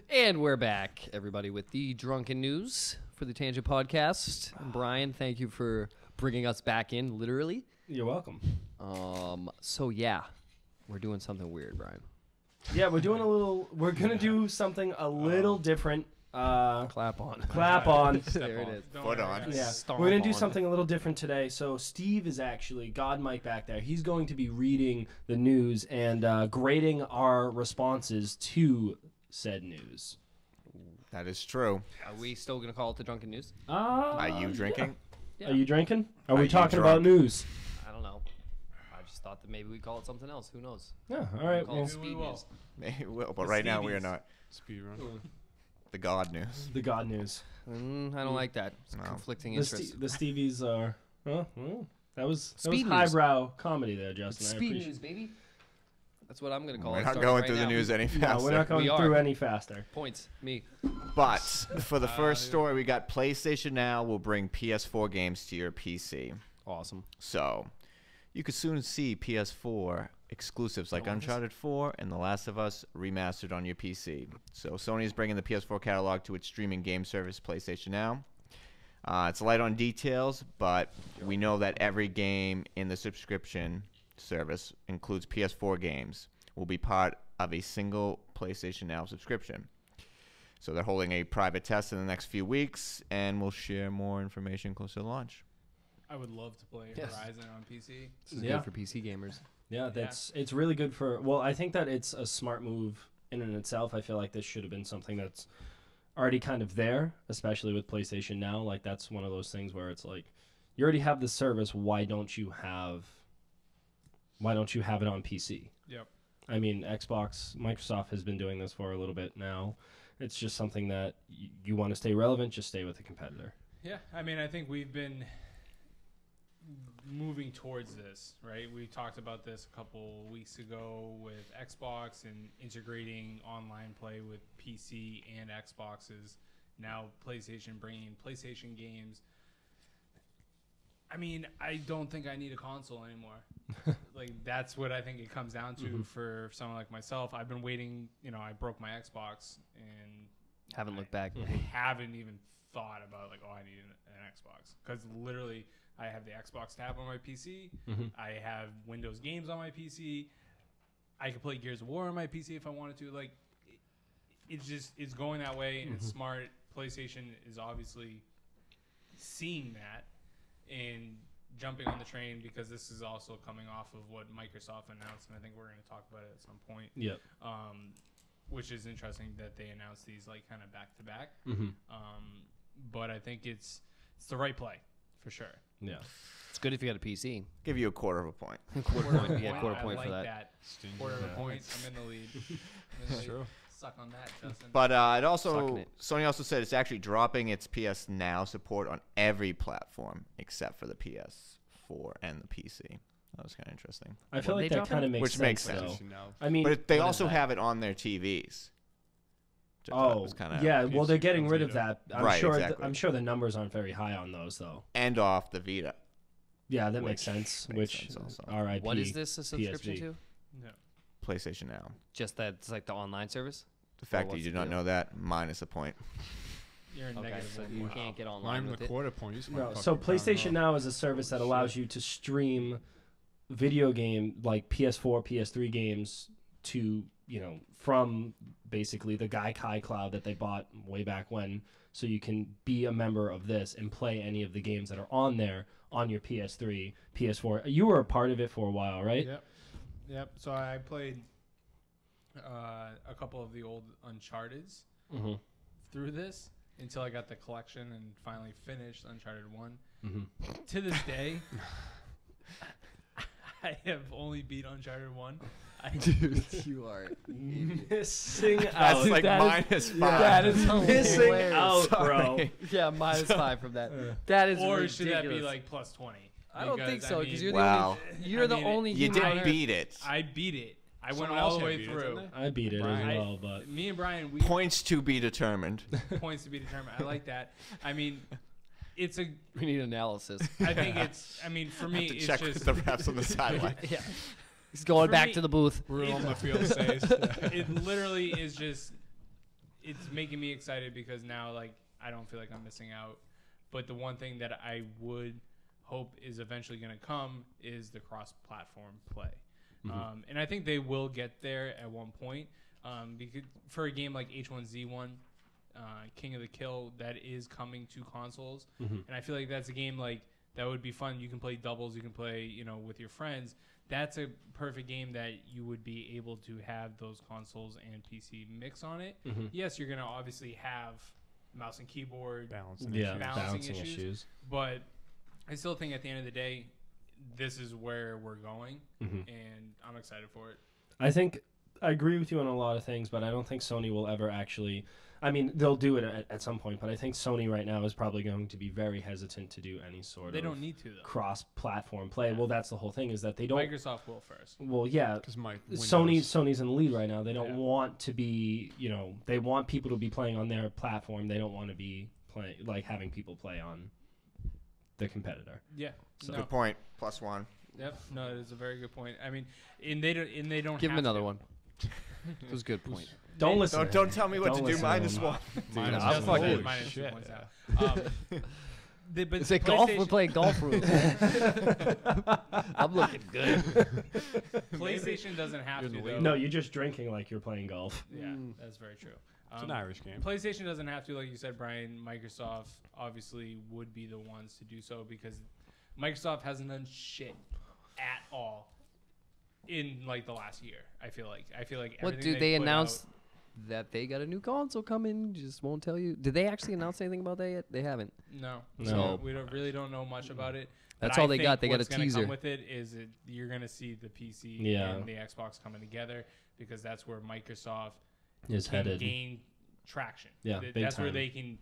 And we're back, everybody, with the Drunken News for the Tangent Podcast. And Brian, thank you for bringing us back in, literally. You're welcome. So, yeah, we're doing something weird, Brian. Yeah, we're going to do something a little different. Clap on. Clap on. There it is. Foot on. Yeah, Stomp we're going to do on. something a little different today. So Steve is actually, God Mike back there, he's going to be reading the news and grading our responses to said news. That is true. Are we still going to call it the Drunken News? Are you drinking? Yeah. Are you drinking? Are Are we you talking drunk? about news? I don't know. I just thought that maybe we call it something else. Who knows? Yeah, all right. Call Well, it Speed News. Maybe we will, but right now we are not. Speed run. The God news. the God news. I don't like that. It's No. conflicting The, interests. the Stevies are... well, that was Speed news. highbrow comedy there, Justin. I Speed appreciate News, baby. That's what I'm going to call We're it. not starting going right through now. the news any No, faster. we're not going We are. through any faster. Points. Me. But for the first story, we got PlayStation Now will bring PS4 games to your PC. Awesome. So you could soon see PS4 exclusives like Uncharted 4 and The Last of Us remastered on your PC. So Sony is bringing the PS4 catalog to its streaming game service, PlayStation Now. It's light on details, but we know that every game in the subscription service includes PS4 games will be part of a single PlayStation Now subscription. So they're holding a private test in the next few weeks, and we'll share more information closer to launch. I would love to play Yes. Horizon on PC. This is Yeah. good for PC gamers. Yeah, it's really good for. Well, I think that it's a smart move in and itself. I feel like this should have been something that's already kind of there, especially with PlayStation Now. Like that's one of those things where it's like, you already have the service. Why don't you have it on PC? Yep. I mean, Microsoft has been doing this for a little bit now. It's just something that you want to stay relevant. Just stay with the competitor. Yeah, I mean, I think we've been moving towards this, right? We talked about this a couple weeks ago with Xbox and integrating online play with PC and Xboxes. Now PlayStation bringing PlayStation games. I mean, I don't think I need a console anymore. Like, that's what I think it comes down to for someone like myself. I've been waiting, I broke my Xbox and Haven't looked back. I haven't even thought about, like, I need an Xbox. Because literally, I have the Xbox tab on my PC. I have Windows games on my PC. I could play Gears of War on my PC if I wanted to. Like, it's going that way, and it's smart. PlayStation is obviously seeing that and jumping on the train, because this is also coming off of what Microsoft announced, and I think we're going to talk about it at some point. Yep. Which is interesting that they announced these like kind of back to back. But I think it's the right play for sure. Yeah. It's good if you got a PC. Give you a quarter of a point. Quarter point. Yeah, quarter point I for like that. Quarter of a point. I'm in the lead. True. Suck on that, Justin. But it Sucking also it. Sony also said it's actually dropping its PS Now support on every platform except for the PS4 and the PC. That was kind of interesting. I feel Well, like they that drop kind of it- makes Which sense. makes sense. Though. I mean, But they what is also that? have it on their TVs. which I thought was kinda- yeah. Well, they're PC getting rid of Vita. that. I'm Right, sure. exactly. I'm sure the numbers aren't very high on those, though. And off the Vita. Yeah, that Which makes sense. makes Which, sense also. R.I.P. What is this a subscription PSV. to? No. PlayStation Now. Just that it's like the online service? The fact that what's you did the not deal? know that, minus a point. You're in Okay, negative so 1 you point. can't get Not online even with the it. quarter point. You just No, might so fucking PlayStation pound Now is a service that allows Shit. you to stream video game like PS4, PS3 games to from basically the Gaikai cloud that they bought way back when, so you can be a member of this and play any of the games that are on there on your PS3, PS4. You were a part of it for a while, right? Yep. So I played a couple of the old Uncharted's Mm-hmm. through this until I got the collection and finally finished Uncharted 1. Mm-hmm. To this day, I have only beat Uncharted 1. Dude, you are. Missing out. That's like that minus is- 5. that is missing hilarious. out, bro. Sorry. Yeah, -5 from that. That is Or ridiculous. should that be like plus 20? I don't think Because, so, I because mean, you're the Wow. only. You're the only. You human on didn't Earth- beat it. I beat it. I went Someone all else the had way beat it, through. didn't I beat it Brian. as well, but Me and Brian, we Points to be determined. points to be determined. I like that. I mean, it's a. We need analysis. I think it's. I mean, for me, to it's check just. with the refs on the sideline. Yeah. He's going For back me- to the booth. Rule on the field says. It literally is just. it's making me excited because now like I don't feel like I'm missing out. But the one thing that I would hope is eventually going to come is the cross-platform play. And I think they will get there at one point. Because for a game like H1Z1, King of the Kill, that is coming to consoles. And I feel like that's a game like that would be fun. You can play doubles, you can play, with your friends. That's a perfect game that you would be able to have those consoles and PC mix on it. Yes, you're going to obviously have mouse and keyboard balancing issues. But I still think at the end of the day, this is where we're going, and I'm excited for it. I agree with you on a lot of things, but I don't think Sony will ever actually. I mean, they'll do it at some point, but I think Sony right now is probably going to be very hesitant to do any sort of. They don't need to though. Cross-platform play. Yeah. Well, that's the whole thing is that they don't. Microsoft will first. Well, yeah, because Sony's in the lead right now. They don't want to be. They want people to be playing on their platform. They don't want to be playing having people play on the competitor. Yeah. So. Good point. +1. Yep. No, it is a very good point. I mean, and they don't give have him another to. one. It was a good point. Don't listen. Don't tell me what to do. -1. -2 points out. But It's like golf. We're playing golf rules. I'm looking good. PlayStation doesn't have to. Though. No, you're just drinking like you're playing golf. Yeah, that's very true. It's an Irish game. PlayStation doesn't have to, like you said, Brian. Microsoft obviously would be the ones to do so because Microsoft hasn't done shit at all in like the last year. I feel like What everything did they put announce out- that they got a new console coming? Just won't tell you. Did they actually announce anything about that yet? They haven't. No. So- we really don't know much about it. That's But all I they think got. They got a what's gonna teaser. Come with it is you're gonna see the PC and the Xbox coming together because that's where Microsoft Is can headed. gain traction. Yeah, That's where time. they can.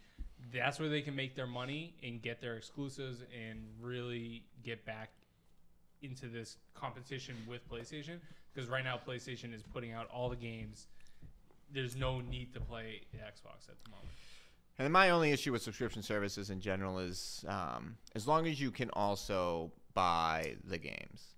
That's where they can make their money and get their exclusives and really get back into this competition with PlayStation. Because right now PlayStation is putting out all the games. There's no need to play Xbox at the moment. And my only issue with subscription services in general is as long as you can also buy the games.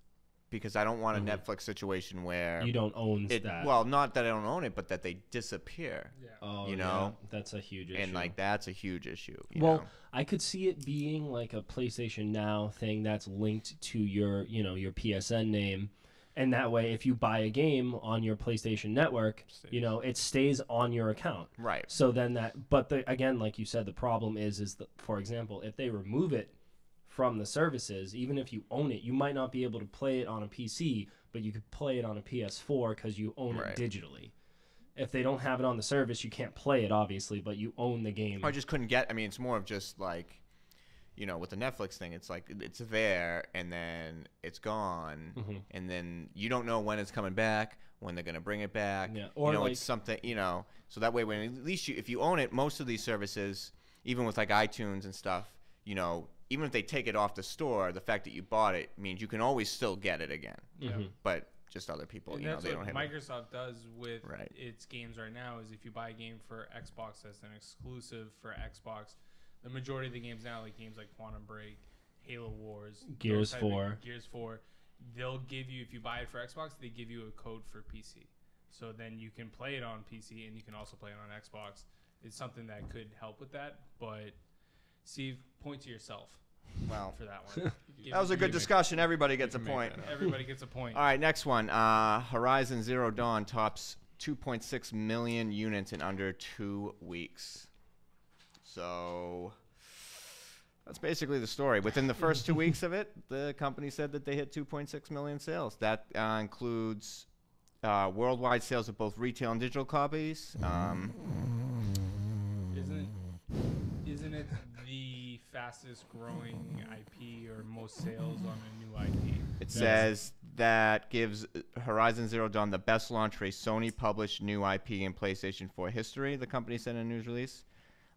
Because I don't want a Netflix situation where you don't own that. Well, not that I don't own it, but that they disappear. Yeah. Oh, you know? yeah. That's a huge issue. And that's a huge issue. You Well, know? I could see it being like a PlayStation Now thing that's linked to your PSN name. And that way, if you buy a game on your PlayStation Network, it stays on your account. Right. So then again, like you said, the problem is that, for example, if they remove it from the services, even if you own it, you might not be able to play it on a PC, but you could play it on a PS4 because you own it digitally. If they don't have it on the service, you can't play it, obviously, but you own the game. I just couldn't get. I mean, it's more of just like, with the Netflix thing, it's like it's there and then it's gone, and then you don't know when it's coming back, when they're gonna bring it back. Yeah. Or it's something. So that way, when at least if you own it, most of these services, even with like iTunes and stuff, even if they take it off the store, the fact that you bought it means you can always still get it again. But just other people, And they that's don't what have Microsoft does with Right. its games right now is if you buy a game for Xbox that's an exclusive for Xbox, the majority of the games now, like games like Quantum Break, Halo Wars, Gears those type of- 4. Gears 4, they'll give you, if you buy it for Xbox, they give you a code for PC. So then you can play it on PC and you can also play it on Xbox. It's something that could help with that, but Steve, point to yourself Well, for that one. that was a good discussion. Everybody gets a point. Everybody gets a point. All right, next one. Horizon Zero Dawn tops 2.6 million units in under 2 weeks. So that's basically the story. Within the first 2 weeks of it, the company said that they hit 2.6 million sales. That includes worldwide sales of both retail and digital copies. Isn't it the fastest growing IP or most sales on a new IP? It says that gives Horizon Zero Dawn the best launch for a Sony-published new IP in PlayStation 4 history, the company said in a news release.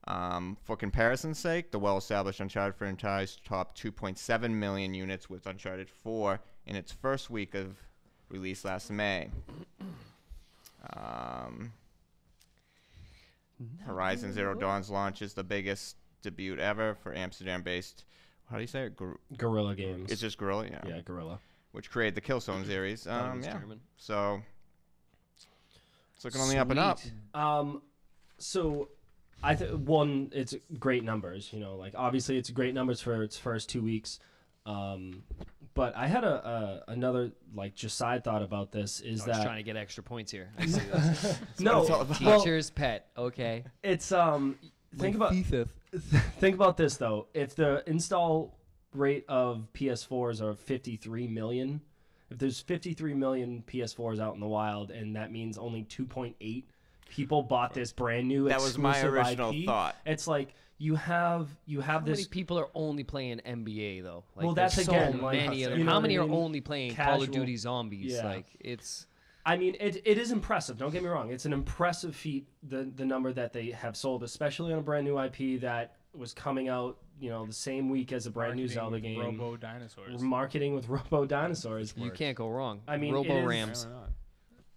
For comparison's sake, the well-established Uncharted franchise topped 2.7 million units with Uncharted 4 in its first week of release last May. Horizon Zero Dawn's launch is the biggest debut ever for Amsterdam-based, how do you say it? Guerrilla Games. It's just Guerrilla, yeah. Yeah, Guerrilla. Which created the Killzone series. Thought it was Yeah. German. So it's looking on the up and up. Sweet. So, one, it's great numbers. You know, like obviously it's great numbers for its first 2 weeks. But I had another like just side thought about this is I was that trying to get extra points here. I see this. no, well, Teacher's pet. Okay. it's think about this though. If the install rate of PS4s are 53 million, if there's 53 million PS4s out in the wild, and that means only 2.8 people bought this brand new That was my exclusive original IP, thought. It's like you have How this. many people are only playing NBA though? Like, Well, that's there's again, so like, many of them. you know How what many I are mean? only playing Call Casual. of Duty Zombies? Yeah. Like it's. I mean, it is impressive. Don't get me wrong. It's an impressive feat, the number that they have sold, especially on a brand new IP that was coming out, you know, the same week as a brand new Zelda game. Robo dinosaurs. Marketing with Robo Dinosaurs. You can't go wrong. I mean, Robo it is- Rams. Apparently not.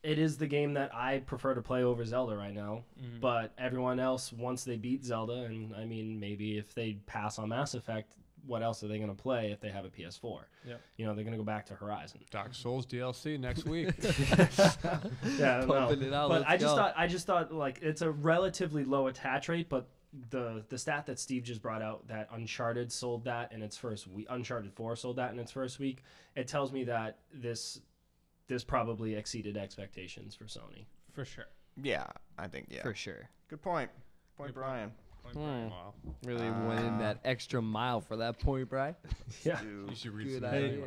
It is the game that I prefer to play over Zelda right now. Mm-hmm. But everyone else, once they beat Zelda, and I mean, maybe if they pass on Mass Effect, what else are they going to play if they have a PS4? Yep. You know, they're going to go back to Horizon. Dark Souls DLC next week. Yeah, I don't know. Pumping it out, But let's go. I just thought like it's a relatively low attach rate, but the stat that Steve just brought out that Uncharted sold that in its first week, Uncharted 4 sold that in its first week, it tells me that this probably exceeded expectations for Sony. For sure. Yeah, I think yeah. For sure. Good point. Point, Good Brian. Wow. Really went in that extra mile for that point, Brian. Yeah. You Dude. should read Good some idea. anyway.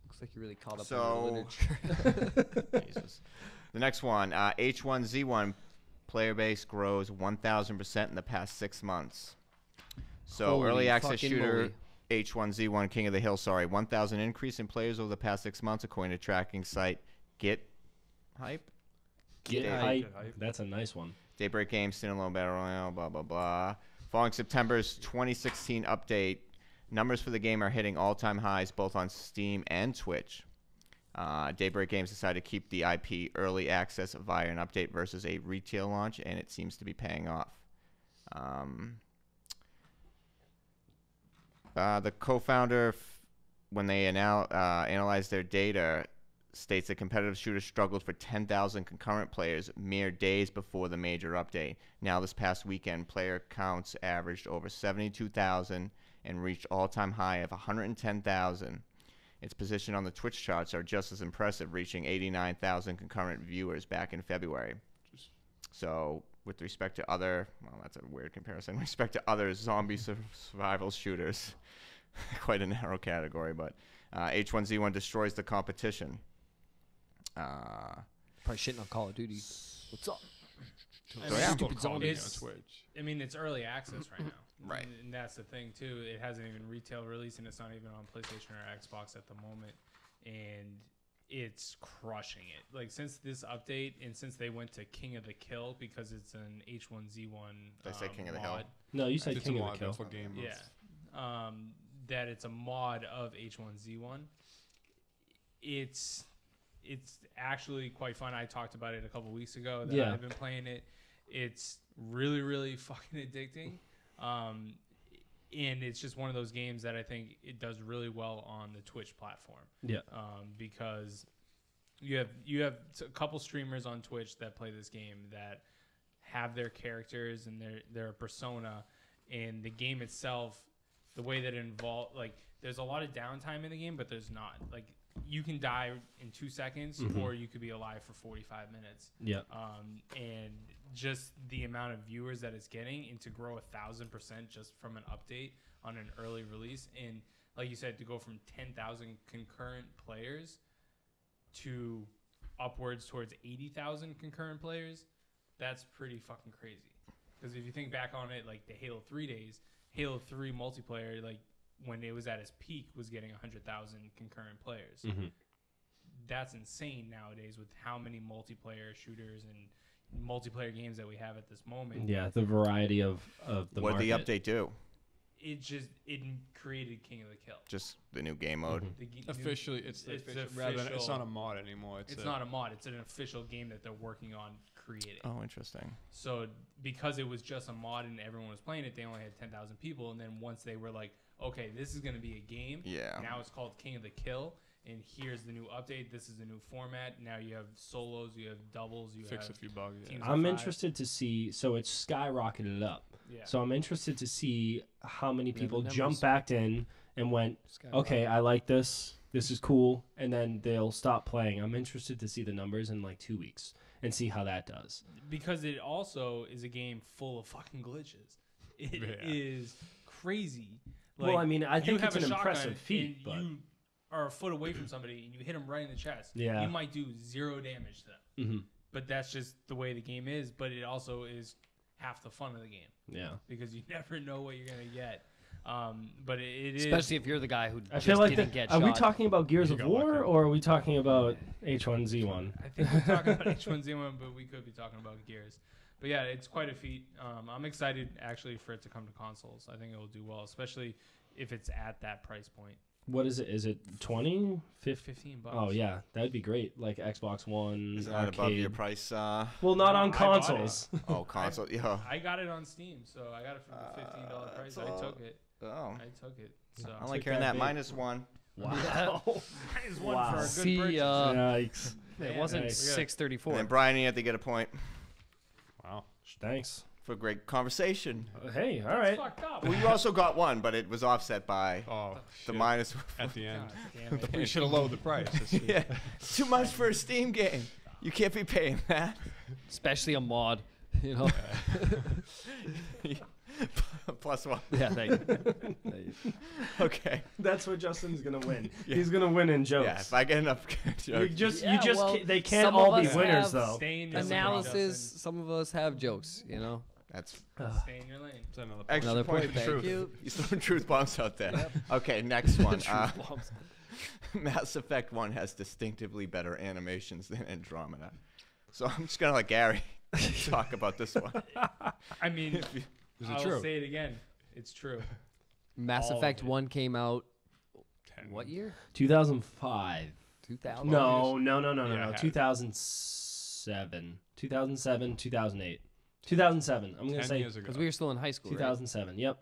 Looks like you really caught up So- on the literature. Jesus. The next one, H1Z1 player base grows 1,000% in the past 6 months. So Holy early access fucking shooter moly. H1Z1 King of the Hill, 1,000 increase in players over the past 6 months, according to tracking site Get Hype. Get Hype. hype. Hype. That's a nice one. Daybreak Games, standalone battle royale, blah blah blah. Following September's 2016 update, numbers for the game are hitting all-time highs both on Steam and Twitch. Daybreak Games decided to keep the IP early access via an update versus a retail launch, and it seems to be paying off. The co-founder, when they analyzed their data, states that competitive shooters struggled for 10,000 concurrent players mere days before the major update. Now, this past weekend, player counts averaged over 72,000 and reached all-time high of 110,000. Its position on the Twitch charts are just as impressive, reaching 89,000 concurrent viewers back in February. So, with respect to other, well, that's a weird comparison. With respect to other zombie survival shooters, quite a narrow category, but H1Z1 destroys the competition. Probably shitting on Call of Duty. What's up? I So, mean, yeah. Stupid zombie on It's- Twitch. I mean, it's early access right now. Right. And that's the thing, too. It hasn't even retail released, and it's not even on PlayStation or Xbox at the moment. And it's crushing it. Like, since this update and since they went to King of the Kill because it's an H1Z1 Did I say King of the Hill? mod. No, you said It's King a of mod. the Kill. That's what game Yeah. That it's a mod of H1Z1. It's actually quite fun. I talked about it a couple weeks ago that Yeah. I've been playing it. It's really, really fucking addicting. And it's just one of those games that I think it does really well on the Twitch platform. Yeah. Because you have a couple streamers on Twitch that play this game that have their characters and their persona, and the game itself, the way that it involves, like, there's a lot of downtime in the game, but there's not. Like, you can die in 2 seconds, or you could be alive for 45 minutes. Yeah. And just the amount of viewers that it's getting, and to grow 1,000% just from an update on an early release, and like you said, to go from 10,000 concurrent players to upwards towards 80,000 concurrent players, that's pretty fucking crazy. Because if you think back on it, like the Halo 3 days, Halo 3 multiplayer, like when it was at its peak, was getting 100,000 concurrent players. Mm-hmm. That's insane nowadays with how many multiplayer shooters and multiplayer games that we have at this moment. Yeah, the variety of the What did the market. update do? It created King of the Kill. Just the new game mode. The g- Officially, it's the It's official, rather than, it's official. not a mod anymore. It's not a mod. It's an official game that they're working on creating. Oh, interesting. So because it was just a mod and everyone was playing it, they only had 10,000 people. And then once they were like, okay, this is going to be a game. Yeah. Now it's called King of the Kill. and here's the new update. This is the new format. Now you have solos, you have doubles, you Fix a have few bugs. Yeah. teams of I'm 5. interested to see. So it's skyrocketed up. Yeah. So I'm interested to see how many the people numbers. jump back in and went, okay, I like this. This is cool. And then they'll stop playing. I'm interested to see the numbers in like 2 weeks and see how that does. Because it also is a game full of fucking glitches. It is crazy. Well, I mean, I think you it's have an a shotgun impressive feat, and but you are a foot away from somebody and you hit them right in the chest. Yeah. You might do 0 damage to them. hmm But that's just the way the game is. But it also is half the fun of the game yeah. because you never know what you're gonna get. But it is Especially if you're the guy who I just feel like didn't get are we shot. talking about Gears You of got War lucky. or are we talking about H1Z1? I think we're talking about H1Z1, but we could be talking about Gears. But yeah, it's quite a feat. I'm excited actually for it to come to consoles. I think it will do well, especially if it's at that price point. What is it? Is it 20? 15 bucks. Oh yeah, that'd be great. Like Xbox One, Is that above your arcade. price? Well, not No, on I bought it. consoles. Oh, console. Yeah. I got it on Steam, so I got it for the $15 price. I took it. Oh. I took it. So I like Took hearing that that. bait. -1. Wow. minus one Wow. for a good See, purchase. Yikes. It Yeah, wasn't nice. 634. And then Brian, you have to get a point Wow. Thanks. for great conversation. Hey, all That's right. fucked up. Well, you also got one, but it was offset by Oh, the shit. minus. At the end. God damn it. We should have lowered the price. That's true. Yeah, too much for a Steam game. You can't be paying that. Especially a mod. You know. +1. Yeah. Thank you. Thank you. Okay. That's what Justin's gonna win. Yeah. He's gonna win in jokes. Yeah, if I get enough You jokes. Yeah, well, they can't some of all be us winners have though. Stay in your lane, Analysis. Justin. Some of us have jokes. You know. That's Stay in your lane. That's another point. extra Another point point. of Thank truth. you. He's throwing truth bombs out there. Okay, next one. Truth bombs. Mass Effect 1 has distinctively better animations than Andromeda. So I'm just going to let Gary talk about this one. I mean, Is it I'll true? say it again. It's true. Mass All of Effect it. 1 came out 10. what year? 2005. 2000. No. Yeah, it had- 2007. 2007. 2008. 2007. I'm gonna 10 say years ago. Because we were still in high school. Right? 2007. Yep.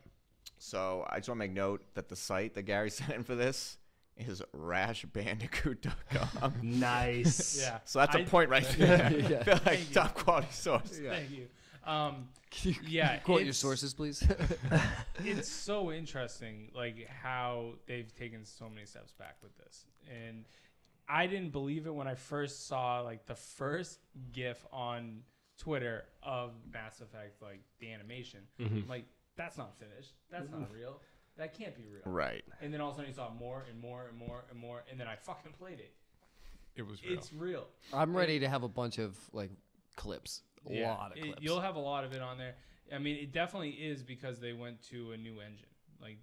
So I just want to make note that the site that Gary sent in for this is rashbandicoot.com. Nice. Yeah. So that's a I- point right there. Yeah. I feel like Thank you. top quality source. Thank you. Yeah. Quote your it's- sources, please. It's so interesting, like how they've taken so many steps back with this, and I didn't believe it when I first saw like the first GIF on Twitter of Mass Effect, like the animation. I'm like, that's not finished. That's not real. That can't be real. Right. And then all of a sudden you saw more and more and more and more, and then I fucking played it. It was real. It's real. I'm ready to have a bunch of like clips. A lot of clips. You'll have a lot of it on there. I mean, it definitely is because they went to a new engine. Like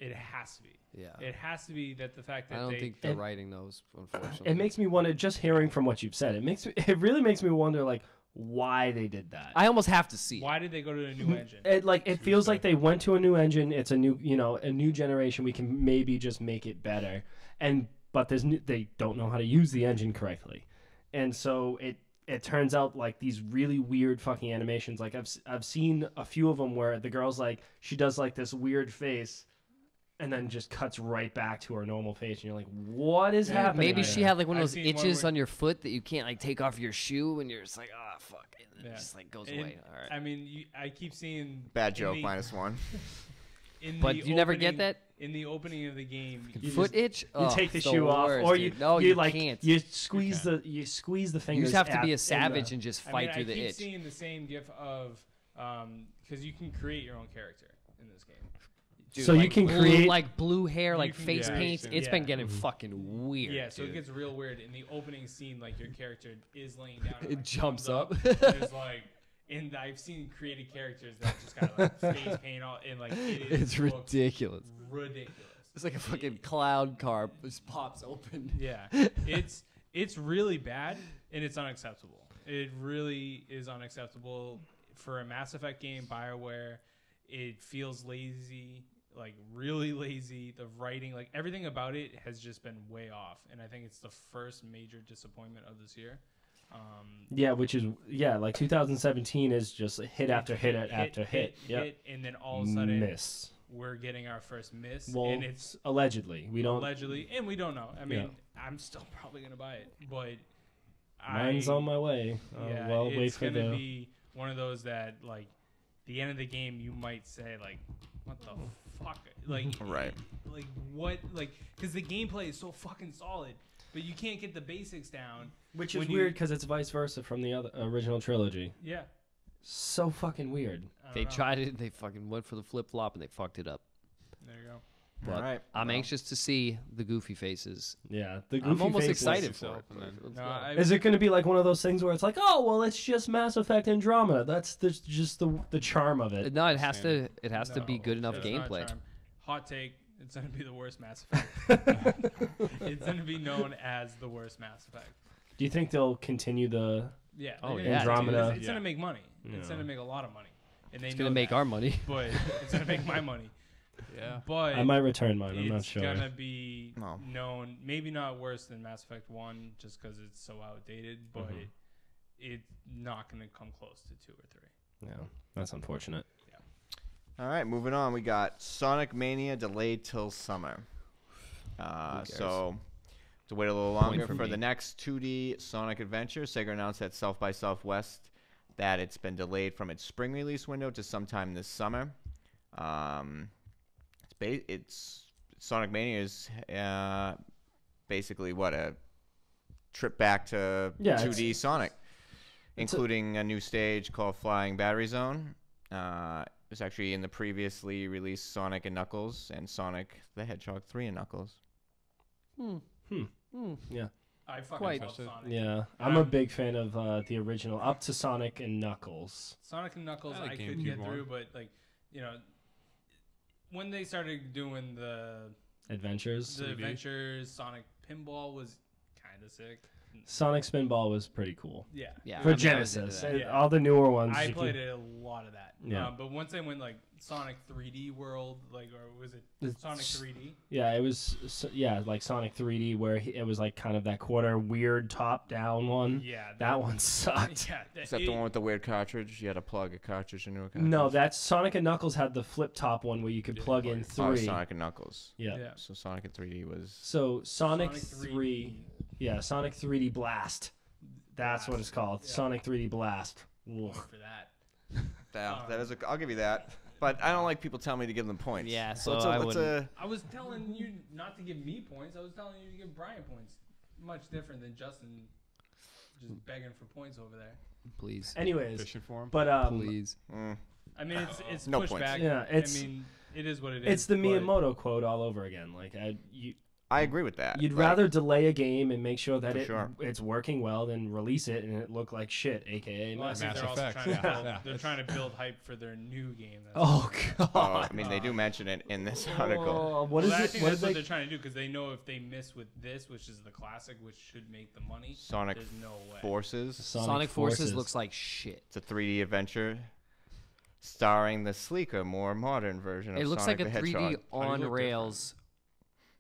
it has to be. Yeah. It has to be that the fact that I don't they think they're it- writing those, unfortunately. It makes me wonder. Just hearing from what you've said, it really makes me wonder, like, why they did that. I almost have to see. Why did they go to a new engine? It feels like they went to a new engine. It's a new, a new generation. We can maybe just make it better. But they don't know how to use the engine correctly, and so it turns out like these really weird fucking animations. Like I've seen a few of them where the girl's like she does like this weird face, and then just cuts right back to her normal face, and you're like, what is happening? Maybe here? she had like one of I've those seen one itches where- on your foot that you can't like take off your shoe, and you're just like, ah, fuck, and it Yeah. just like goes And, away. All right. I mean, I keep seeing Bad joke, in the- -1. in But the you never get opening- that? in the opening of the game. Foot itch. You Oh, take the it's shoe off, worst, or dude. No, you you like can't. you squeeze the the You fingers. just have to be in a savage the- and just I fight mean, through I the keep itch. seeing the same gif of because you can create your own character in this game. Dude, So you like can blue, create- like blue hair, You like can- face yeah, paint. yeah. It's been Yeah. getting fucking weird. Yeah, so dude. it gets real weird. In the opening scene, like your character is laying down. And, It like, jumps comes up. and it's like, and I've seen created characters that just got like face paint all, and like It's looks ridiculous. ridiculous. It's like a fucking cloud car just pops open. Yeah, it's really bad and it's unacceptable. It really is unacceptable for a Mass Effect game. BioWare, it feels lazy, like really lazy. The writing, like everything about it, has just been way off, and I think it's the first major disappointment of this year. which is like 2017 is just hit after hit after hit. Yep. hit, and then all of a sudden Miss. we're getting our first miss, Well, and it's allegedly. We don't. allegedly, and we don't know. I mean, Yeah. I'm still probably gonna buy it, but Mine's on my way. Yeah, Well, wait it's for gonna the. be one of those that like the end of the game you might say like, what the fuck, like Right. like what, like because the gameplay is so fucking solid, but you can't get the basics down. Which when is you- weird because it's vice versa from the other original trilogy. Yeah, So fucking weird. I don't They know. tried it. They fucking went for the flip flop and they fucked it up. There you go. But All right. I'm well, anxious to see the goofy faces. Yeah, the goofy I'm almost faces. excited for it. and then- Let's No, go. I, Is it going to be like one of those things where it's like, oh, well, it's just Mass Effect Andromeda. That's just the charm of it. No, it has to. It has to be No, good enough it's not a gameplay. charm. Hot take. It's gonna be the worst Mass Effect. It's gonna be known as the worst Mass Effect. Do you think they'll continue the? Yeah. Oh, they're yeah, gonna- Andromeda. It's gonna make money. It's Yeah. gonna make a lot of money, and they It's know gonna make that. our money. But it's gonna make my money. Yeah. But I might return mine. I'm not it's sure. gonna be No. known, maybe not worse than Mass Effect 1, just because it's so outdated, but Mhm. it's not gonna come close to 2 or 3. Yeah, that's unfortunate. All right, moving on. We got Sonic Mania delayed till summer. cares? So to wait a little Point longer for for me. the next 2D Sonic adventure, Sega announced at South by Southwest that it's been delayed from its spring release window to sometime this summer. It's Sonic Mania is basically what, a trip back to Yeah, 2D Sonic, it's a- including a new stage called Flying Battery Zone. It's actually in the previously released Sonic and Knuckles and Sonic the Hedgehog 3 and Knuckles. Yeah, I fucking Quite. love Sonic. yeah. I'm a big fan of the original, up to Sonic and Knuckles. Sonic and Knuckles, I I, like couldn't GameCube get more. through, but like, you know, when they started doing the Adventures. 3D. adventures, Sonic Pinball was kind of sick. Sonic Spinball was pretty cool. Yeah. Yeah, For I mean, I was Genesis, into that. and all the newer ones. I you played can- it a lot of that. Yeah. But once they went like Sonic 3D World, like, or was it It's- Sonic 3D? Yeah, it was. Like Sonic 3D, where it was like kind of that quarter weird top-down one. Yeah. That one sucked. Yeah. Is that the one with the weird cartridge? You had to plug a cartridge into a cartridge? No, that's Sonic and Knuckles had the flip top one where you could Yeah, plug plug in it. Oh, three. Sonic and Knuckles. Yeah. Yeah. So Sonic and 3D was... So Sonic 3D. 3, yeah, Sonic 3D Blast. That's what it's called. Yeah. Sonic 3D Blast. Going Ugh. for that. That is I'll give you that. But I don't like people telling me to give them points. Yeah, So so I it's a... I was telling you not to give me points. I was telling you to give Brian points. Much different than Justin just begging for points over there. Please, Anyways, Fishing for him. but please. I mean, it's No pushed points. back. Yeah, it's- I mean, it is what it is. it's the but- Miyamoto quote all over again. Like I agree with that. you'd Like, rather delay a game and make sure that For sure. it's working well than release it and it look like shit, aka Well, I Mass think Mass they're also Effect, trying to yeah. build, Yeah. they're trying to build hype for their new game. That's Oh god. I mean, they do mention it in this article. Oh, what is I it? think What that's is what they? they're trying to do because they know if they miss with this, which is the classic, which should make the money, Sonic there's no way. Forces. Sonic Forces looks like shit. It's a 3D adventure starring the sleeker, more modern version of It looks Sonic like a the 3D Hedgehog. on look rails,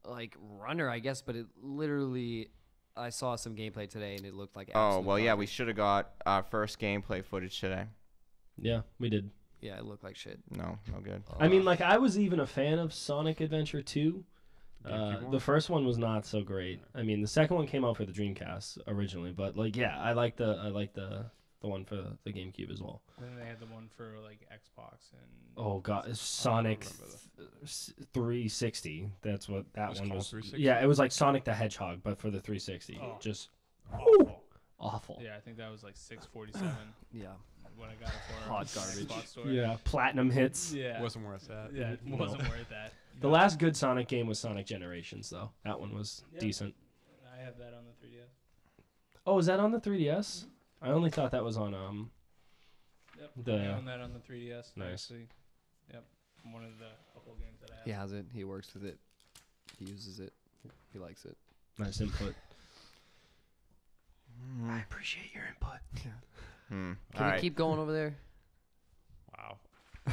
like runner, I guess. But it literally, I saw some gameplay today, and it looked like. Oh, absolute well, yeah, we garbage. should have got our first gameplay footage today. Yeah, we did. Yeah, it looked like shit. No good. I mean, like I was even a fan of Sonic Adventure 2. GameCube one? The first one was not so great. I mean, the second one came out for the Dreamcast originally, but like, yeah, I like the one for the GameCube as well. Then they had the one for like Xbox and Oh god, it's Sonic remember 360. That's what that was one called was. 360? Yeah, it was like Sonic the Hedgehog, but for the 360. Oh. Just awful. awful. Yeah, I think that was like 647 Yeah, when I got it for Hot the garbage. Xbox store. Yeah, platinum hits. Yeah. Wasn't worth that. Yeah, it No. wasn't worth that. The last good Sonic game was Sonic Generations, though. That one was Yeah. decent. I have that on the 3DS. Oh, is that on the 3DS? I only thought that was on Yep. The- I own that on the 3DS. Nice. Actually. Yep. One of the couple games that I have. he has it. He works with it. He uses it. He likes it. nice input. Hmm. I appreciate your input. Can All we right. keep going over there? Wow.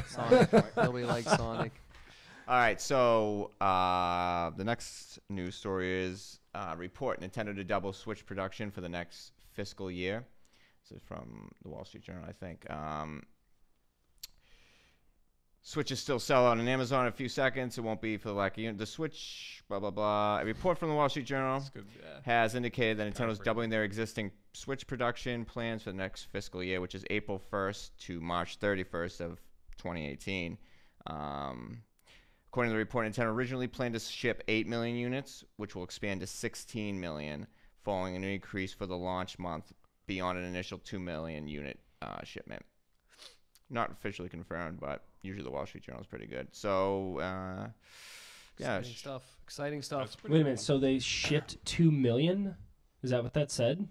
Sonic. Nobody likes Sonic. All right, so the next news story is report Nintendo to double Switch production for the next fiscal year. This is from the Wall Street Journal, I think. Switches still sell out on Amazon in a few seconds. It won't be for the lack of unit. The Switch, blah, blah, blah. A report from the Wall Street Journal That's good. Yeah. has indicated that Nintendo's doubling their existing Switch production plans for the next fiscal year, which is April 1st to March 31st of 2018. According to the report, Nintendo originally planned to ship 8 million units, which will expand to 16 million, following an increase for the launch month beyond an initial 2 million unit shipment. Not officially confirmed, but usually the Wall Street Journal is pretty good. So, yeah. Exciting stuff. Exciting stuff. Wait a minute. So they shipped 2 million? Is that what that said?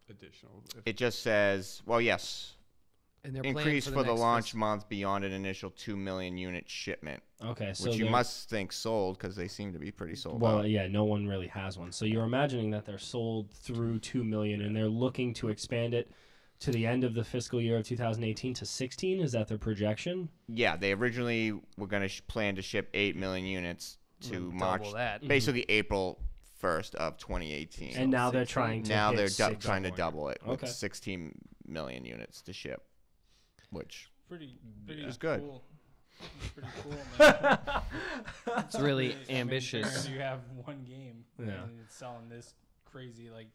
Additional. It just says, well, yes. And they're Increase for the next launch month beyond an initial 2 million unit shipment, Okay, so which you they're- must think sold because they seem to be pretty sold Well, out. yeah, no one really has one. So you're imagining that they're sold through 2 million, and they're looking to expand it to the end of the fiscal year of 2018 to 16. Is that their projection? Yeah, they originally were going to plan to ship 8 million units to March, Double that. basically April 1st of 2018. And now they're 16. trying to now hit they're 6 trying to more. double it with Okay. 16 million units to ship, which Pretty is good. Cool. It's pretty cool, man. It's really I mean, ambitious. you have one game, Yeah. and it's selling this crazy. Like,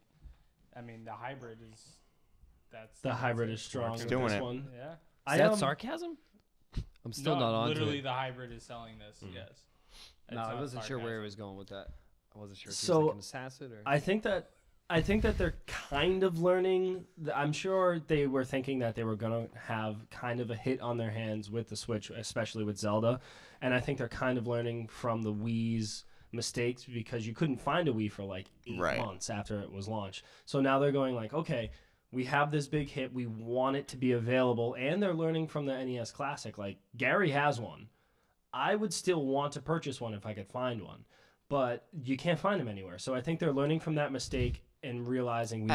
I mean, the hybrid is. The hybrid is strong. It's with doing this it. one. Yeah. Is that sarcasm? I'm still not on to Literally, it. the hybrid is selling this. Yes. It's No, I not wasn't sure where sarcasm. it was going with that. I wasn't sure if he So, was like an assassin or. I think that they're kind of learning. I'm sure they were thinking that they were going to have kind of a hit on their hands with the Switch, especially with Zelda. And I think they're kind of learning from the Wii's mistakes because you couldn't find a Wii for like 8 Right. months after it was launched. So now they're going like, okay, we have this big hit. We want it to be available. And they're learning from the NES Classic. Like, Gary has one. I would still want to purchase one if I could find one. But you can't find them anywhere. So I think they're learning from that mistake and realizing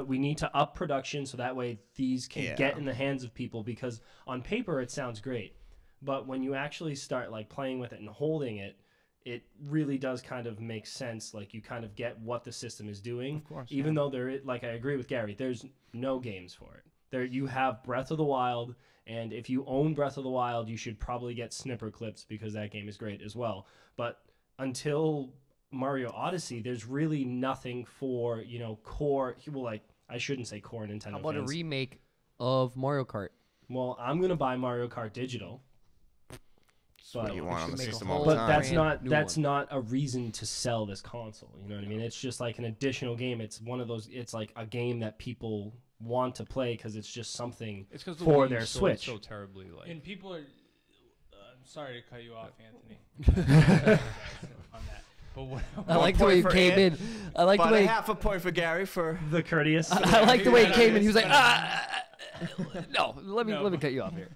we need to up production so that way these can get in the hands of people, because on paper it sounds great, but when you actually start like playing with it and holding it, it really does kind of make sense. Like, you kind of get what the system is doing. Of course, Even though like I agree with Gary, there's no games for it. There you have Breath of the Wild, and if you own Breath of the Wild, you should probably get Snipper Clips because that game is great as well. But until Mario Odyssey, there's really nothing for, core. Well, like, I shouldn't say core Nintendo How about fans. a remake of Mario Kart? Well, I'm gonna buy Mario Kart Digital. That's what you want on the make a system whole all the But time. that's brand not new not a reason to sell this console. You know what I mean? It's just like an additional game. It's one of those. It's like a game that people want to play because it's just something It's because for their Switch. so terribly. Like, And people are. I'm sorry to cut you off, Anthony. on that. But what I like the way you point for came in. Ant. I like the But way. a half a point for Gary for the courteous. I like the way he Yeah, came in. He was like, it's no, let me No, let me but- cut you off here.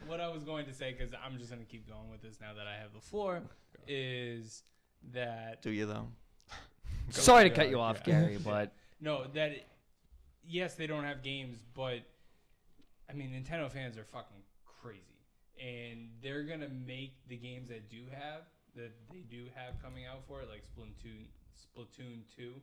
what I was going to say, because I'm just going to keep going with this now that I have the floor, is that do you though? Sorry to Yeah, cut you off, yeah. Gary, but no, that yes, they don't have games, but I mean, Nintendo fans are fucking crazy, and they're gonna make the games that they do have coming out for it, like Splatoon 2.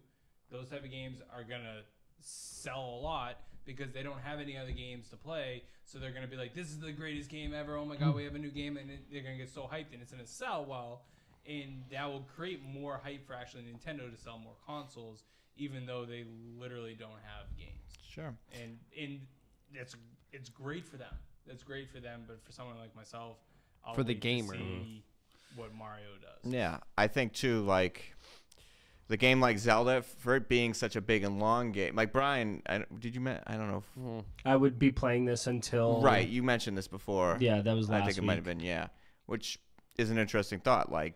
Those type of games are gonna sell a lot because they don't have any other games to play. So they're gonna be like, "This is the greatest game ever! Oh my god, we have a new game!" And they're gonna get so hyped, and it's gonna sell well, and that will create more hype for actually Nintendo to sell more consoles, even though they literally don't have games. Sure. And it's great for them. That's great for them, but for someone like myself, I'll For the wait to gamer. see what Mario does. Yeah, I think too, like the game like Zelda, for it being such a big and long game. Like Brian, I don't know. I would be playing this until Right, you mentioned this before. Yeah, that was last I think it week. might have been, yeah. Which is an interesting thought. Like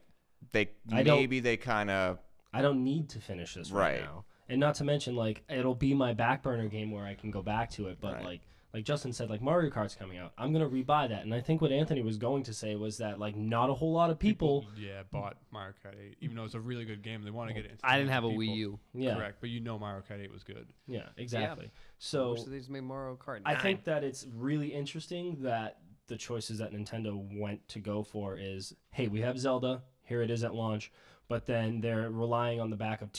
they I don't- maybe they kind of I don't need to finish this right Right. now. And not to mention, like, it'll be my back burner game where I can go back to it. But Right. like Justin said, like Mario Kart's coming out. I'm gonna rebuy that. And I think what Anthony was going to say was that like not a whole lot of people. bought Mario Kart 8, even though it's a really good game. They want to get it. into I the didn't have hands a of Wii people. U. Yeah, Correct, but Mario Kart 8 was good. yeah, exactly. So Wish they just made Mario Kart. I 9. think that it's really interesting that the choices that Nintendo went to go for is, hey, we have Zelda, here it is at launch, but then they're relying on the back of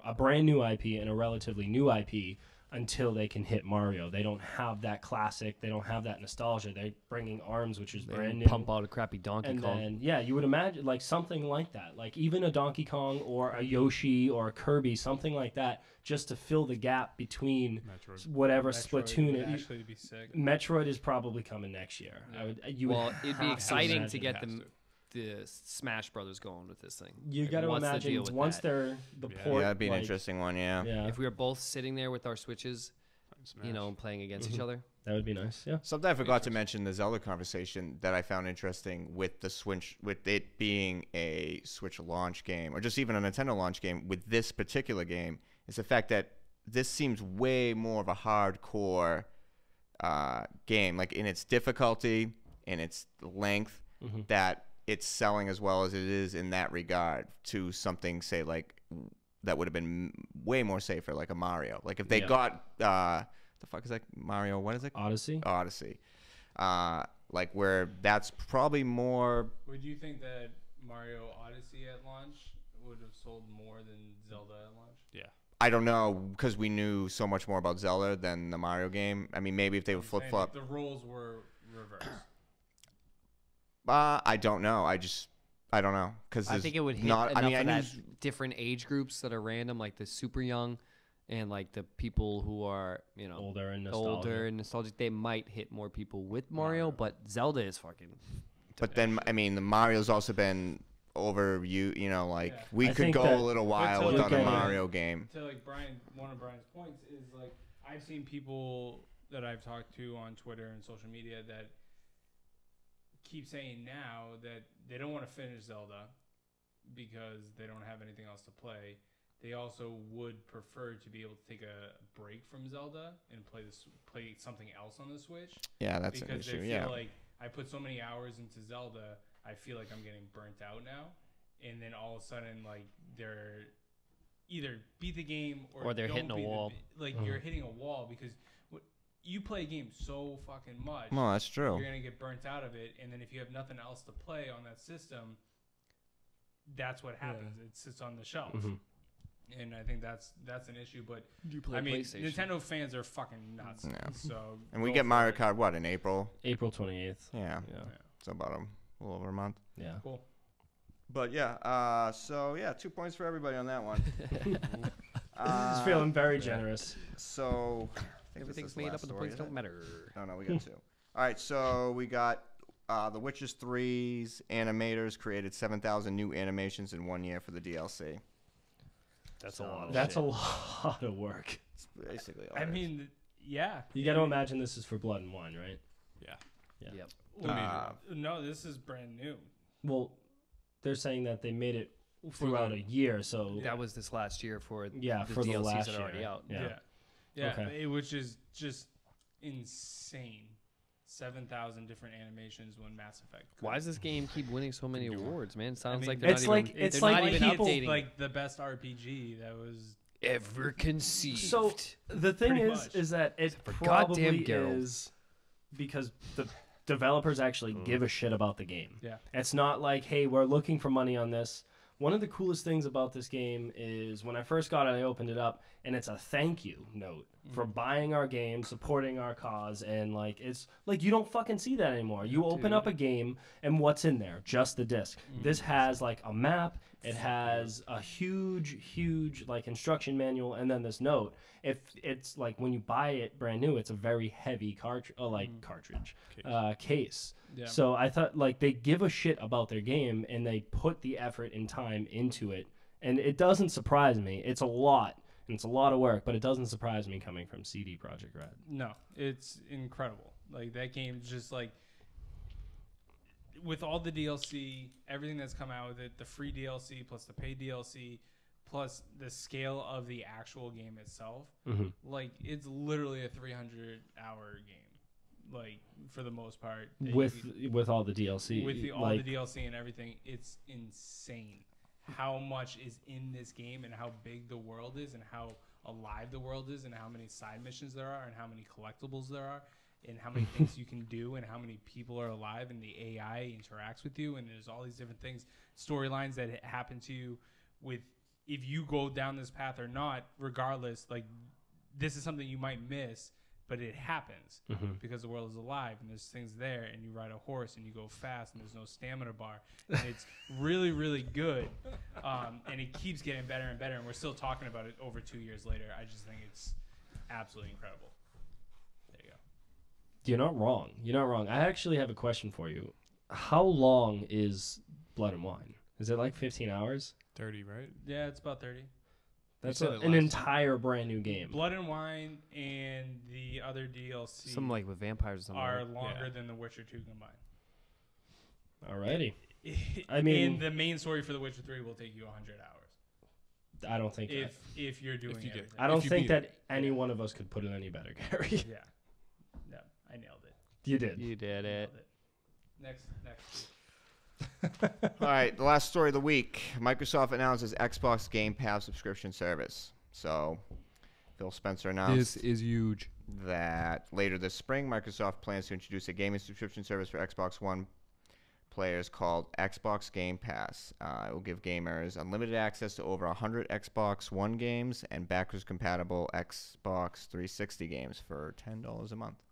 a brand new IP and a relatively new IP until they can hit Mario. They don't have that classic. They don't have that nostalgia. They're bringing ARMS, which is brand new. Pump out a crappy Donkey And Kong. then, yeah, you would imagine like something like that, like even a Donkey Kong or a Yoshi or a Kirby, something like that, just to fill the gap between Metroid. whatever Metroid Splatoon. would actually be sick. Metroid is probably coming next year. You would Well, it'd be have exciting imagine to get it has the Smash Brothers going with this thing. You Like, got to what's the imagine deal with once that? they're the Yeah. port. Yeah, that'd be an like, interesting one. Yeah. Yeah, If we were both sitting there with our Switches, you know, and playing against each other. that would be nice. Yeah. Something I forgot to mention the Zelda conversation that I found interesting with the Switch, with it being a Switch launch game or just even a Nintendo launch game with this particular game, is the fact that this seems way more of a hardcore game, like in its difficulty, in its length, that it's selling as well as it is in that regard to something, say, like that would have been way more safer, like a Mario. Like if they got the fuck is that Mario? What is it? Odyssey. Odyssey. Like where that's probably more. Would you think that Mario Odyssey at launch would have sold more than Zelda at launch? Yeah. I don't know because we knew so much more about Zelda than the Mario game. I mean, maybe if they would I'm flip saying, flop. like, the roles were reversed. I don't know. I don't know because I think it would hit not. enough I mean, I of knew. that different age groups that are random, like the super young and like the people who are, you know, Older and nostalgia. older and nostalgic. They might hit more people with Mario, but Zelda is fucking. But then I mean, the Mario's also been over. You know, like Yeah. we I could think go that- a little while to without look a at- Mario game. To like one of Brian's points is like I've seen people that I've talked to on Twitter and social media that keep saying now that they don't want to finish Zelda because they don't have anything else to play. They also would prefer to be able to take a break from Zelda and play something else on the Switch. Yeah, that's an Because issue. they Yeah. feel like I put so many hours into Zelda, I feel like I'm getting burnt out now. And then all of a sudden, like, they're either beat the game or they're don't hitting a beat the- wall. Like, you're hitting a wall because you play a game so fucking much. Well, that's true. You're going to get burnt out of it. And then if you have nothing else to play on that system, that's what happens. It sits on the shelf. And I think that's an issue. But, You play I mean, PlayStation. Nintendo fans are fucking nuts. Yeah. So And we go get for Mario it. Kart what in April? April 28th. Yeah, Yeah. so about a little over a month. Yeah. Cool. But yeah, so yeah, 2 points for everybody on that one. Just feeling very generous. So I think this Everything's is the made last up and the story, points isn't don't it? matter. No, we got two. All right, so we got The Witcher 3's animators created 7,000 new animations in 1 year for the DLC. That's a lot of That's shit. a lot of work. It's basically all I it is. mean, yeah. You got to imagine this is for Blood and Wine, right? Yeah. Yep. No, this is brand new. Well, they're saying that they made it throughout a year, so That was this last year for yeah, the for the DLCs last that are already year. out. Yeah. Yeah. Okay. Which is just insane. 7,000 different animations when Mass Effect. Why does this game keep winning so many awards, man? It sounds mean, like they're it's not like- even, it's they're like not even people- updating. like the best RPG that was. ever conceived. So the thing Pretty is, much. is that it for probably goddamn Geralt. is because the developers actually give a shit about the game. Yeah. It's not like, hey, we're looking for money on this. One of the coolest things about this game is when I first got it, I opened it up, and it's a thank you note for buying our game, supporting our cause, and like it's like you don't fucking see that anymore. You open up a game, and what's in there? Just the disc. This has like a map. It has a huge like instruction manual, and then this note. If it's like when you buy it brand new, it's a very heavy cartridge, case. Yeah. So I thought like they give a shit about their game and they put the effort and time into it, and it doesn't surprise me. It's a lot and it's a lot of work, but it doesn't surprise me coming from CD Projekt Red. No, it's incredible. Like that game's just like with all the DLC, everything that's come out with it, the free DLC plus the paid DLC plus the scale of the actual game itself. Like it's literally a 300-hour game. Like for the most part, that With all the DLC, with all like, the DLC and everything, it's insane how much is in this game and how big the world is and how alive the world is and how many side missions there are and how many collectibles there are and how many things you can do and how many people are alive and the AI interacts with you and there's all these different things, storylines that happen to you with if you go down this path or not, regardless, like this is something you might miss, but it happens because the world is alive and there's things there, and you ride a horse and you go fast and there's no stamina bar, and it's really, really good, and it keeps getting better and better, and we're still talking about it over 2 years later. I just think it's absolutely incredible. There you go. You're not wrong. You're not wrong. I actually have a question for you. How long is Blood and Wine? Is it like 15 hours? 30, right? Yeah, it's about 30. That's said it an last entire brand new game. Blood and Wine and the other DLC Something like with vampires or something. are right? longer than The Witcher 2 combined. Alrighty. I mean- and the main story for The Witcher 3 will take you 100 hours I don't think that. if you're doing If you do. everything. I don't if you think beat that it. any one of us could put it any better, Gary. Yeah, no, I nailed it. You did. You did it. Nailed it. Next. All right, the last story of the week. Microsoft announces Xbox Game Pass subscription service. So, Phil Spencer announced This is huge. that later this spring, Microsoft plans to introduce a gaming subscription service for Xbox One players called Xbox Game Pass. It will give gamers unlimited access to over 100 Xbox One games and backwards-compatible Xbox 360 games for $10 a month.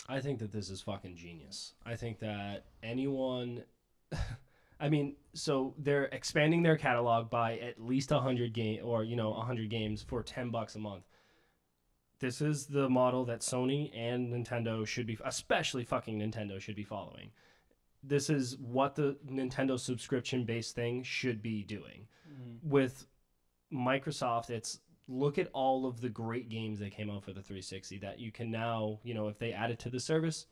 I think that this is fucking genius. I think that anyone... I mean, so they're expanding their catalog by at least 100 100 games for $10 a month. This is the model that Sony and Nintendo should be, especially fucking Nintendo, should be following. This is what the Nintendo subscription-based thing should be doing. With Microsoft, it's look at all of the great games that came out for the 360 that you can now, if they add it to the service,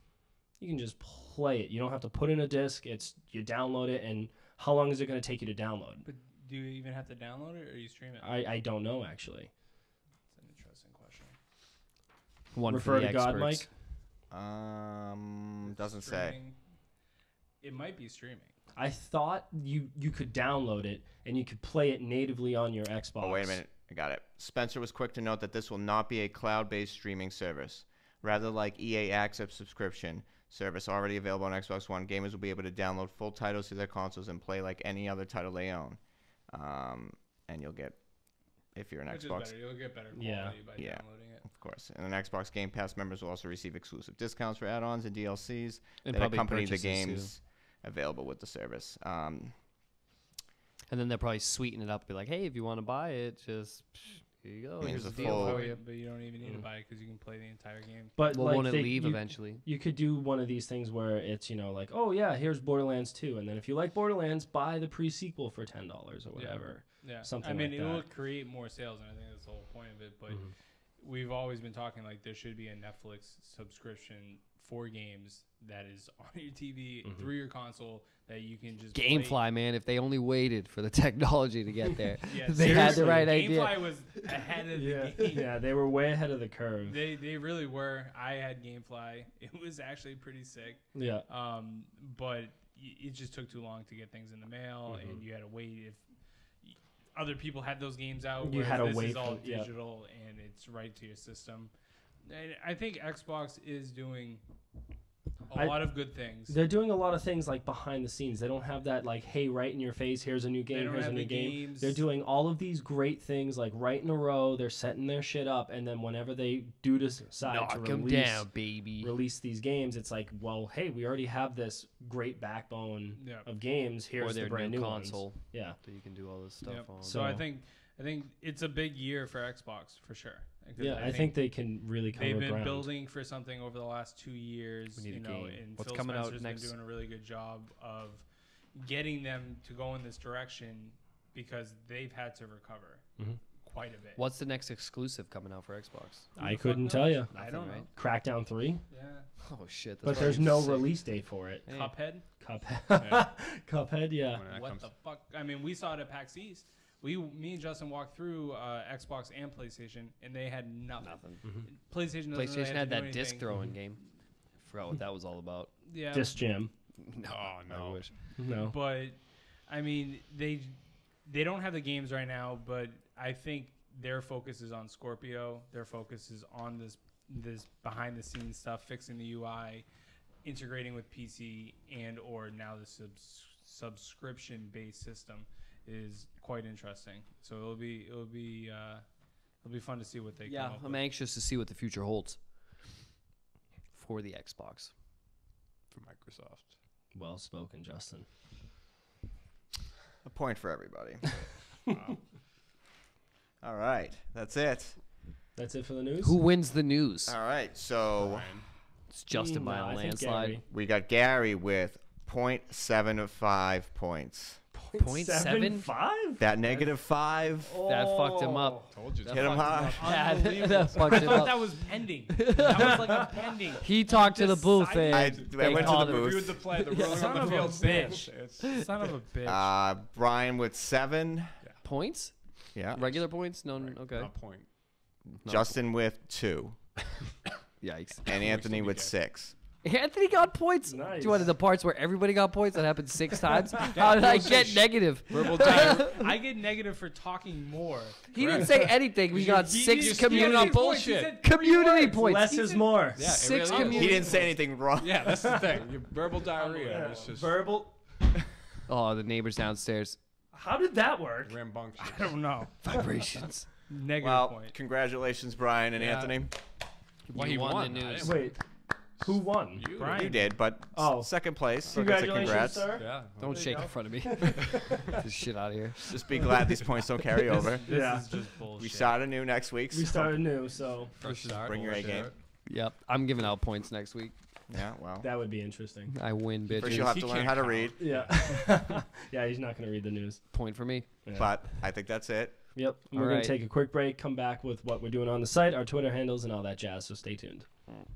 you can just play it. You don't have to put in a disc. You download it, and how long is it going to take you to download? But do you even have to download it, or you stream it? I don't know, actually. That's an interesting question. One Refer for the to God, experts. Mike? Doesn't say. Streaming. It might be streaming. I thought you could download it, and you could play it natively on your Xbox. Oh, wait a minute. I got it. Spencer was quick to note that this will not be a cloud-based streaming service. Rather, like EA Access subscription service already available on Xbox One, gamers will be able to download full titles to their consoles and play like any other title they own. And you'll get, if you're an Which is Xbox, better. You'll get better quality Yeah. by Yeah. downloading it. of course. And then Xbox Game Pass members will also receive exclusive discounts for add-ons and DLCs And that probably accompany the purchases, too. games available with the service. And then they'll probably sweeten it up and be like, hey, if you want to buy it, just here you go. Here's Here's a the deal full- for you. But you don't even need to buy it because you can play the entire game. But Well, like won't it they- leave you- eventually? You could do one of these things where it's, like, oh, yeah, here's Borderlands 2. And then if you like Borderlands, buy the pre-sequel for $10 or whatever. Yeah, Something I mean, like it will that. create more sales, and I think that's the whole point of it. But Mhm. we've always been talking like there should be a Netflix subscription for games that is on your TV through your console that you can just play. Gamefly, man, if they only waited for the technology to get there. Yeah, They had the seriously, right idea. Gamefly was ahead of Yeah, the game. yeah, they were way ahead of the curve. They really were. I had Gamefly. It was actually pretty sick. Yeah. But it just took too long to get things in the mail, Mm-hmm. and you had to wait. If other people had those games out, You whereas had to this wait is all for- yeah. digital and it's right to your system. And I think Xbox is doing a lot of good things. They're doing a lot of things like behind the scenes. They don't have that like, hey, right in your face, here's a new They game, don't here's a have new the game. games. They're doing all of these great things like right in a row. They're setting their shit up, and then whenever they do decide to Knock 'em release, down, baby. release these games, it's like, well, hey, we already have this great backbone Yeah. of games. Here's Or their the brand new new console ones. Yeah. that you can do all this stuff Yep. on. So I So- think it's a big year for Xbox for sure. 'Cause Yeah, I think they can really cover they've been ground. building for something over the last 2 years. We need a game. And What's Phil coming out Spencer's next? been doing a really good job of getting them to go in this direction because they've had to recover Mhm. quite a bit. What's the next exclusive coming out for Xbox? Who the I fuck couldn't knows? tell you. I don't know. Nothing, Crackdown 3, Yeah. Oh shit! but there's no release date for it. Hey. Cuphead. Cuphead, Yeah. Cuphead, yeah. When that What comes. the fuck? I mean, we saw it at PAX East. Me and Justin walked through Xbox and PlayStation, and they had nothing. Nothing. PlayStation doesn't really PlayStation have had to do that disc anything. throwing game. Forgot what that was all about. Yeah. Disc Jam. No, Oh, no. I wish. No. But I mean, they don't have the games right now, but I think their focus is on Scorpio. Their focus is on this behind the scenes stuff, fixing the UI, integrating with PC, and or now the subscription based system is quite interesting. So it'll be It'll be fun to see what they Yeah, come up I'm with. anxious to see what the future holds for the Xbox. For Microsoft. Well spoken, Justin. A point for everybody. Wow. All right, that's it. That's it for the news. Who wins the news? All right, so Brian. It's Justin by No, a I think landslide. Gary. we got Gary with 0.75 points. 0.75? That -5. That fucked him up. Told you. That Hit him fucked hard. Yeah, that fucked I him thought up. that was pending. That was like a pending. He talked to the booth Decided- and I they went to called the him. booth. Reviewed the play. The ruling Son on of the a field bitch. stands. Son of a bitch. Brian with 7. Points? Yeah. Regular points? No, okay. Not point. No. Justin with 2. Yikes. And Anthony with get. 6. Anthony got points. Nice. Do you want the parts where everybody got points? That happened 6 times. How did I get negative? Verbal diarrhea. I get negative for talking more. He didn't say anything. We got He 6 just- community he on got points. He bullshit. said 3 community words. points. Less He is said- more. Yeah, it 6 really is. community. He didn't say anything wrong. Yeah, that's the thing. Your verbal diarrhea. It's just Verbal. Oh, the neighbors downstairs. How did that work? rambunctious. I don't know. Vibrations. Negative Well, point. congratulations, Brian and Yeah. Anthony. Well, You he won won. the I news. didn't- Wait, who won? You. Brian. You did, but Oh. second place. So it's a Congratulations, congrats. sir. Yeah. Don't There you shake go. in front of me. Get this shit out of here. Just be glad these points don't carry over. This Yeah. is just bullshit. We start anew next week. We so- started new, so Fresh start. bring your A game. Yep. I'm giving out points next week. Yeah, well. that would be interesting. I win, bitches. First, you'll have He to learn can't how to count. read. Yeah. Yeah, he's not going to read the news. Point for me. Yeah. But I think that's it. Yep. And All we're going right. to take a quick break, come back with what we're doing on the site, our Twitter handles, and all that jazz, so stay tuned. Mm.